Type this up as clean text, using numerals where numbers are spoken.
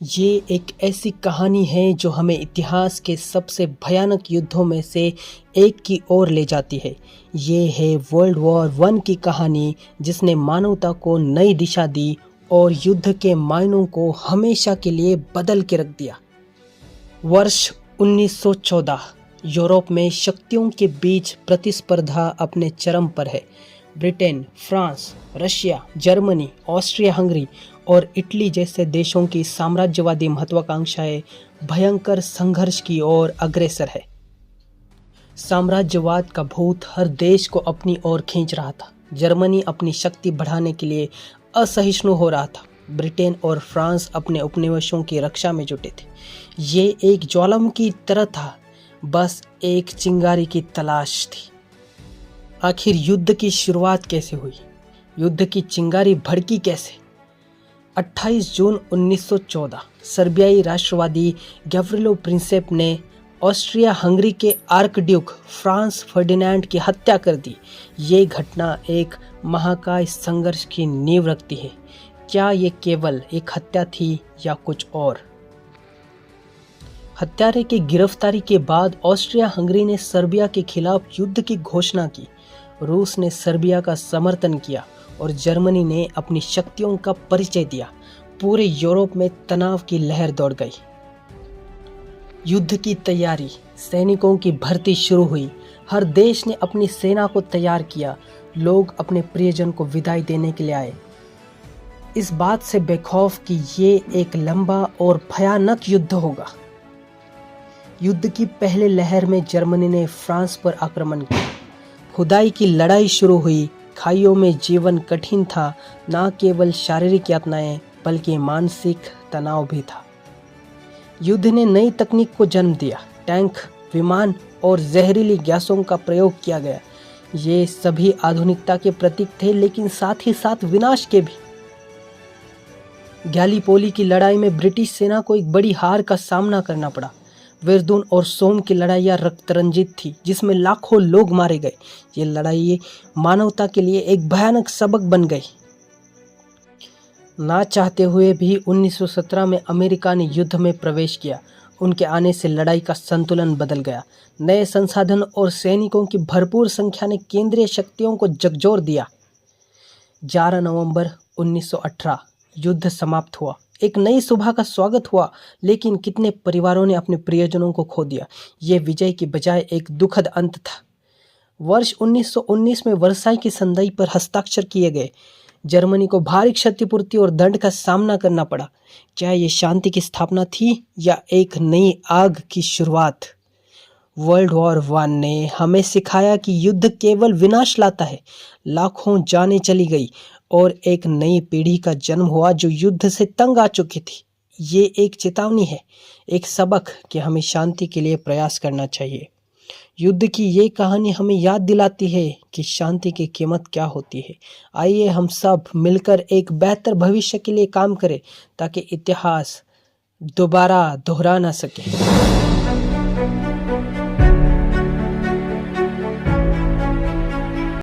ये एक ऐसी कहानी है जो हमें इतिहास के सबसे भयानक युद्धों में से एक की ओर ले जाती है। ये है वर्ल्ड वॉर वन की कहानी, जिसने मानवता को नई दिशा दी और युद्ध के मायनों को हमेशा के लिए बदल के रख दिया। वर्ष 1914। यूरोप में शक्तियों के बीच प्रतिस्पर्धा अपने चरम पर है। Britain, France, Russia, Germany, Austria Hungary और इटली जैसे देशों की साम्राज्यवादी महत्वाकांक्षाएं भयंकर संघर्ष की ओर अग्रसर है। साम्राज्यवाद का भूत हर देश को अपनी ओर खींच रहा था। जर्मनी अपनी शक्ति बढ़ाने के लिए असहिष्णु हो रहा था। ब्रिटेन और फ्रांस अपने उपनिवेशों की रक्षा में जुटे थे। ये एक ज्वालामुखी की तरह था, बस एक चिंगारी की तलाश थी। आखिर युद्ध की शुरुआत कैसे हुई? युद्ध की चिंगारी भड़की कैसे? 28 जून 1914 सर्बियाई राष्ट्रवादी गैव्रिलो प्रिंसेप ने ऑस्ट्रिया हंगरी के आर्कड्यूक फ्रांस फर्डिनैंड की हत्या कर दी। ये घटना एक महाकाय संघर्ष की नींव रखती है। क्या ये केवल एक हत्या थी या कुछ और? हत्यारे की गिरफ्तारी के बाद ऑस्ट्रिया हंगरी ने सर्बिया के खिलाफ युद्ध की घोषणा की। रूस ने सर्बिया का समर्थन किया और जर्मनी ने अपनी शक्तियों का परिचय दिया। पूरे यूरोप में तनाव की लहर दौड़ गई। युद्ध की तैयारी, सैनिकों की भर्ती शुरू हुई। हर देश ने अपनी सेना को तैयार किया। लोग अपने प्रियजन को विदाई देने के लिए आए, इस बात से बेखौफ कि ये एक लंबा और भयानक युद्ध होगा। युद्ध की पहले लहर में जर्मनी ने फ्रांस पर आक्रमण किया। खुदाई की लड़ाई शुरू हुई। खाइयों में जीवन कठिन था। न केवल शारीरिक यातनाएं बल्कि मानसिक तनाव भी था। युद्ध ने नई तकनीक को जन्म दिया। टैंक, विमान और जहरीली गैसों का प्रयोग किया गया। ये सभी आधुनिकता के प्रतीक थे, लेकिन साथ ही साथ विनाश के भी। गैलीपोली की लड़ाई में ब्रिटिश सेना को एक बड़ी हार का सामना करना पड़ा। वेरदून और सोम की लड़ाइयाँ रक्तरंजित थी, जिसमें लाखों लोग मारे गए। ये लड़ाई मानवता के लिए एक भयानक सबक बन गई। ना चाहते हुए भी 1917 में अमेरिका ने युद्ध में प्रवेश किया। उनके आने से लड़ाई का संतुलन बदल गया। नए संसाधन और सैनिकों की भरपूर संख्या ने केंद्रीय शक्तियों को झकझोर दिया। 11 नवंबर 1918 युद्ध समाप्त हुआ। एक नई सुबह का स्वागत हुआ, लेकिन कितने परिवारों ने अपने प्रियजनों को खो दिया। ये विजय की बजाय एक दुखद अंत था। वर्ष 1919 में वर्साई की संधि पर हस्ताक्षर किए गए। जर्मनी को भारी क्षतिपूर्ति और दंड का सामना करना पड़ा। क्या ये शांति की स्थापना थी या एक नई आग की शुरुआत? वर्ल्ड वॉर वन ने हमें सिखाया कि युद्ध केवल विनाश लाता है। लाखों जानें चली गई और एक नई पीढ़ी का जन्म हुआ जो युद्ध से तंग आ चुकी थी। ये एक चेतावनी है, एक सबक कि हमें शांति के लिए प्रयास करना चाहिए। युद्ध की ये कहानी हमें याद दिलाती है कि शांति की कीमत क्या होती है। आइए हम सब मिलकर एक बेहतर भविष्य के लिए काम करें, ताकि इतिहास दोबारा दोहरा ना सके।